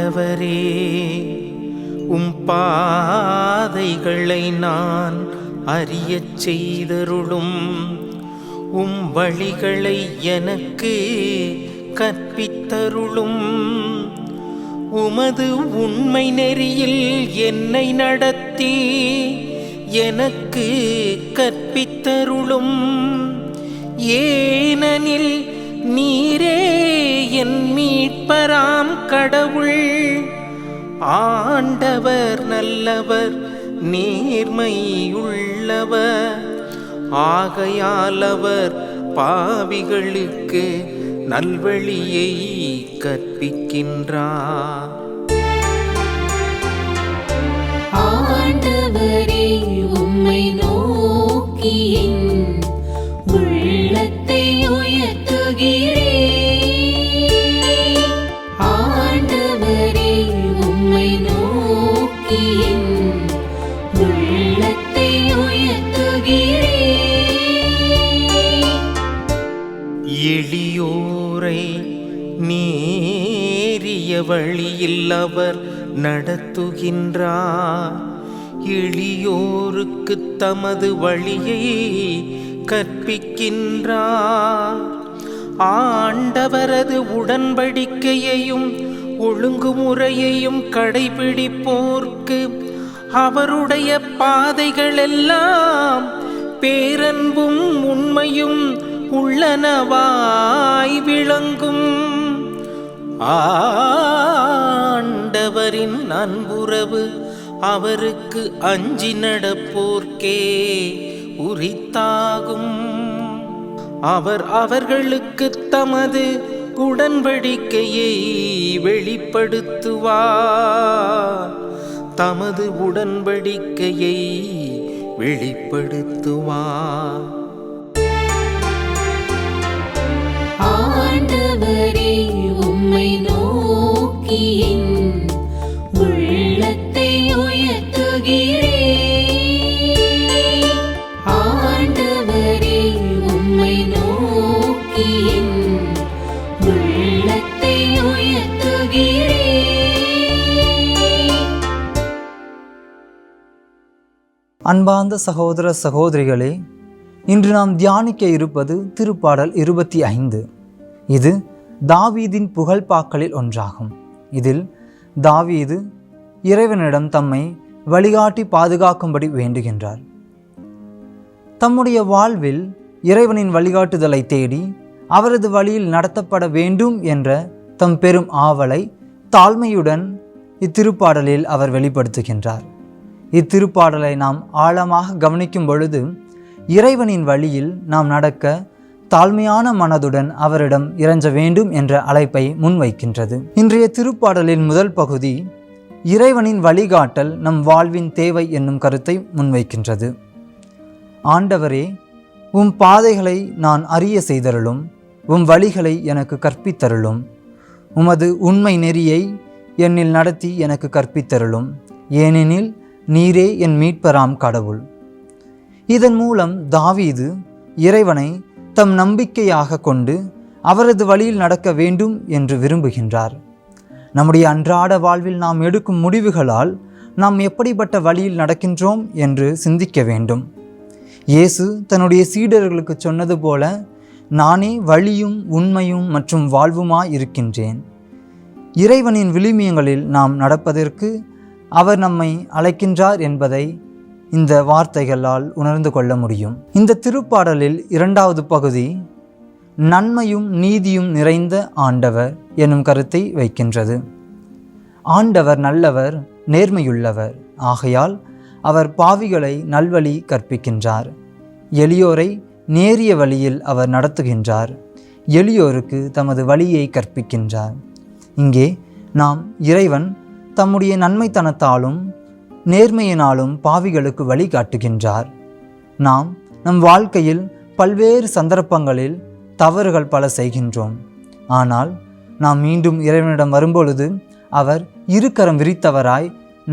ஆண்டவரே, பாதைகளை நான் அறியச் செய்தருளும். வழிகளை எனக்கு கற்பித்தருளும். உமது உண்மை நெறியில் என்னை நடத்தி எனக்கு கற்பித்தருளும். ஏனெனில் நீரே என் மீட்பராம் கடவுள். ஆண்டவர் நல்லவர், நேர்மையுள்ளவர். ஆகையால் அவர் பாவிகளுக்கு நல்வழியை கற்பிக்கின்றார். ஆண்டவரே, உம்மை நோக்கி என் உள்ளத்தை உயர்த்துகிறேன். ஆண்டவரே, உம்மை நோக்கி என் உள்ளத்தை உயர்த்துகிறேன். எளியோரை நேரிய வழியில் அவர் நடத்துகின்றார். எளியோருக்கு தமது வழியை கற்பிக்கின்றார். ஆண்டவரது உடன்படிக்கையையும் ஒழுங்குமுறையையும் கடைபிடிப்போர்க்கு அவருடைய பாதைகளெல்லாம் பேரன்பும் உண்மையும் உள்ளனவாய் விளங்கும். ஆண்டவரின் அன்புறவு அவருக்கு அஞ்சி நடப்போர்க்கே உரித்தாகும். அவர் அவர்களுக்கு தமது உடன்படிக்கையை வெளிப்படுத்துவார். தமது உடன்படிக்கையை வெளிப்படுத்துவார். ஆண்டவரே, உம்மை நோக்கி என் உள்ளத்தை உயர்த்துகிறேன். ஆண்டவரே, உம்மை நோக்கி என் உள்ளத்தை உயர்த்துகிறேன். அன்பார்ந்த சகோதர சகோதரிகளே, இன்று நாம் தியானிக்க இருப்பது திருப்பாடல் 25. இது தாவீதின் புகழ்பாக்களில் ஒன்றாகும். இதில் தாவீது இறைவனிடம் தம்மை வழிகாட்டி பாதுகாக்கும்படி வேண்டுகின்றார். தம்முடைய வாழ்வில் இறைவனின் வழிகாட்டுதலை தேடி அவரது வழியில் நடத்தப்பட வேண்டும் என்ற தம் பெரும் ஆவலை தாழ்மையுடன் இத்திருப்பாடலில் அவர் வெளிப்படுத்துகின்றார். இத்திருப்பாடலை நாம் ஆழமாக கவனிக்கும் பொழுது இறைவனின் வழியில் நாம் நடக்க தாழ்மையான மனதுடன் அவரிடம் இறைஞ்ச வேண்டும் என்ற அழைப்பை முன்வைக்கின்றது. இன்றைய திருப்பாடலின் முதல் பகுதி இறைவனின் வழிகாட்டல் நம் வாழ்வின் தேவை என்னும் கருத்தை முன்வைக்கின்றது. ஆண்டவரே, உம் பாதைகளை நான் அறிய செய்தருளும். உம் வழிகளை எனக்கு கற்பித்தருளும். உமது உண்மை நெறியை என்னில் நடத்தி எனக்கு கற்பித்தருளும். ஏனெனில் நீரே என் மீட்பராம் கடவுள். இதன் மூலம் தாவீது இறைவனை தம் நம்பிக்கையாக கொண்டு அவரது வழியில் நடக்க வேண்டும் என்று விரும்புகின்றார். நம்முடைய அன்றாட வாழ்வில் நாம் எடுக்கும் முடிவுகளால் நாம் எப்படிப்பட்ட வழியில் நடக்கின்றோம் என்று சிந்திக்க வேண்டும். இயேசு தன்னுடைய சீடர்களுக்கு சொன்னது போல, நானே வழியும் உண்மையும் மற்றும் வாழ்வுமாய் இருக்கின்றேன். இறைவனின் விழுமியங்களில் நாம் நடப்பதற்கு அவர் நம்மை அழைக்கின்றார் என்பதை இந்த வார்த்தைகளால் உணர்ந்து கொள்ள முடியும். இந்த திருப்பாடலில் இரண்டாவது பகுதி நன்மையும் நீதியும் நிறைந்த ஆண்டவர் எனும் கருத்தை வைக்கின்றது. ஆண்டவர் நல்லவர், நேர்மையுள்ளவர். ஆகையால் அவர் பாவிகளை நல்வழி கற்பிக்கின்றார். எளியோரை நேரிய வழியில் அவர் நடத்துகின்றார். எளியோருக்கு தமது வழியை கற்பிக்கின்றார். இங்கே நாம் இறைவன் தம்முடைய நன்மைத்தனத்தாலும் நேர்மையினாலும் பாவிகளுக்கு வழி காட்டுகின்றார். நாம் நம் வாழ்க்கையில் பல்வேறு சந்தர்ப்பங்களில் தவறுகள் பல செய்கின்றோம். ஆனால் நாம் மீண்டும் இறைவனிடம் வரும்பொழுது அவர் இருகரம் விரித்தவராய்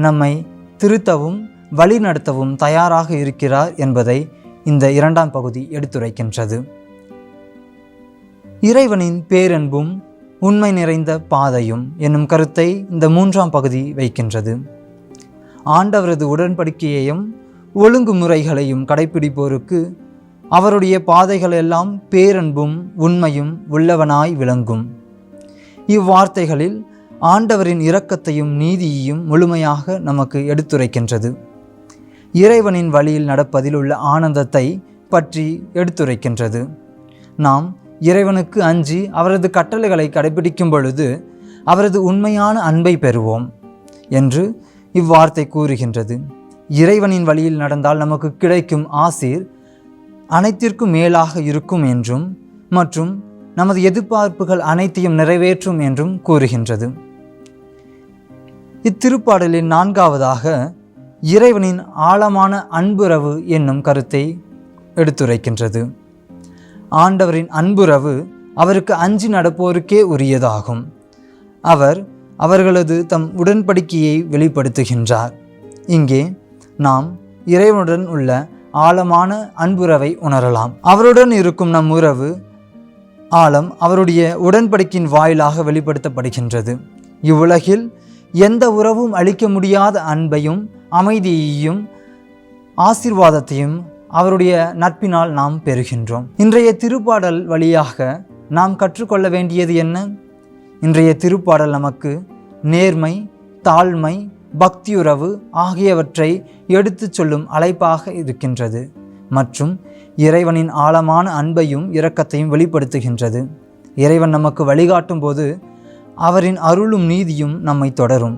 நம்மை திருத்தவும் வழி நடத்தவும் தயாராக இருக்கிறார் என்பதை இந்த இரண்டாம் பகுதி எடுத்துரைக்கின்றது. இறைவனின் பேரன்பும் உண்மை நிறைந்த பாதையும் என்னும் கருத்தை இந்த 3ஆம் பகுதி வைக்கின்றது. ஆண்டவரது உடன்படிக்கையையும் ஒழுங்குமுறைகளையும் கடைப்பிடிப்போருக்கு அவருடைய பாதைகள் எல்லாம் பேரன்பும் உண்மையும் உள்ளவனாய் விளங்கும். இவ்வார்த்தைகளில் ஆண்டவரின் இரக்கத்தையும் நீதியையும் முழுமையாக நமக்கு எடுத்துரைக்கின்றது. இறைவனின் வழியில் நடப்பதில் உள்ள ஆனந்தத்தை பற்றி எடுத்துரைக்கின்றது. நாம் இறைவனுக்கு அஞ்சி அவரது கட்டளைகளை கடைபிடிக்கும் பொழுது அவரது உண்மையான அன்பை பெறுவோம் என்று இவ்வார்த்தை கூறுகின்றது. இறைவனின் வழியில் நடந்தால் நமக்கு கிடைக்கும் ஆசீர் அனைத்திற்கும் மேலாக இருக்கும் என்றும் மற்றும் நமது எதிர்பார்ப்புகள் அனைத்தையும் நிறைவேற்றும் என்றும் கூறுகின்றது. இத்திருப்பாடலின் 4ஆவதாக இறைவனின் ஆழமான அன்புறவு என்னும் கருத்தை எடுத்துரைக்கின்றது. ஆண்டவரின் அன்புறவு அவருக்கு அஞ்சி நடப்போருக்கே உரியதாகும். அவர் அவர்களது தம் உடன்படிக்கையை வெளிப்படுத்துகின்றார். இங்கே நாம் இறைவனுடன் உள்ள ஆழமான அன்புறவை உணரலாம். அவருடன் இருக்கும் நம் உறவு ஆழம் அவருடைய உடன்படிக்கையின் வாயிலாக வெளிப்படுத்தப்படுகின்றது. இவ்வுலகில் எந்த உறவும் அளிக்க முடியாத அன்பையும் அமைதியையும் ஆசீர்வாதத்தையும் அவருடைய நட்பினால் நாம் பெறுகின்றோம். இன்றைய திருப்பாடல் வழியாக நாம் கற்றுக்கொள்ள வேண்டியது என்ன? இன்றைய திருப்பாடல் நமக்கு நேர்மை, தாழ்மை, பக்தியுறவு ஆகியவற்றை எடுத்துச் சொல்லும் அழைப்பாக இருக்கின்றது மற்றும் இறைவனின் ஆழமான அன்பையும் இரக்கத்தையும் வெளிப்படுத்துகின்றது. இறைவன் நமக்கு வழிகாட்டும் போது அவரின் அருளும் நீதியும் நம்மை தொடரும்.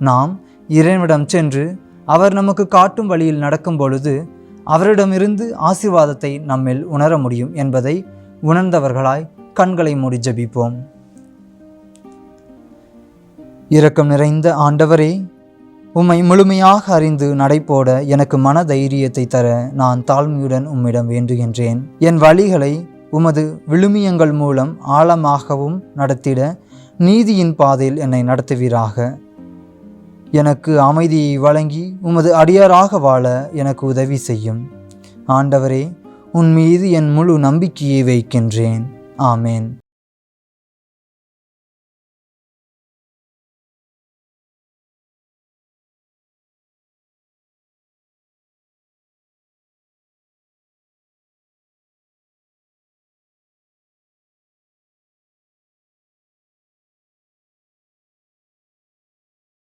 நாம் இறைவனிடம் சென்று அவர் நமக்கு காட்டும் வழியில் நடக்கும் பொழுது அவரிடமிருந்து ஆசீர்வாதத்தை நம்மில் உணர முடியும் என்பதை உணர்ந்தவர்களாய் கண்களை மூடி ஜெபிப்போம். இரக்கம் நிறைந்த ஆண்டவரே, உம்மை முழுமையாக அறிந்து நடைபோட எனக்கு மன தைரியத்தை தர நான் தாழ்மையுடன் உம்மிடம் வேண்டுகின்றேன். என் வழிகளை உமது விழுமியங்கள் மூலம் ஆழமாகவும் நடத்திட நீதியின் பாதையில் என்னை நடத்துவீராக. எனக்கு அமைதியை வழங்கி உமது அடியாராக வாழ எனக்கு உதவி செய்யும். ஆண்டவரே, உன் மீது என் முழு நம்பிக்கையை வைக்கின்றேன். ஆமேன்.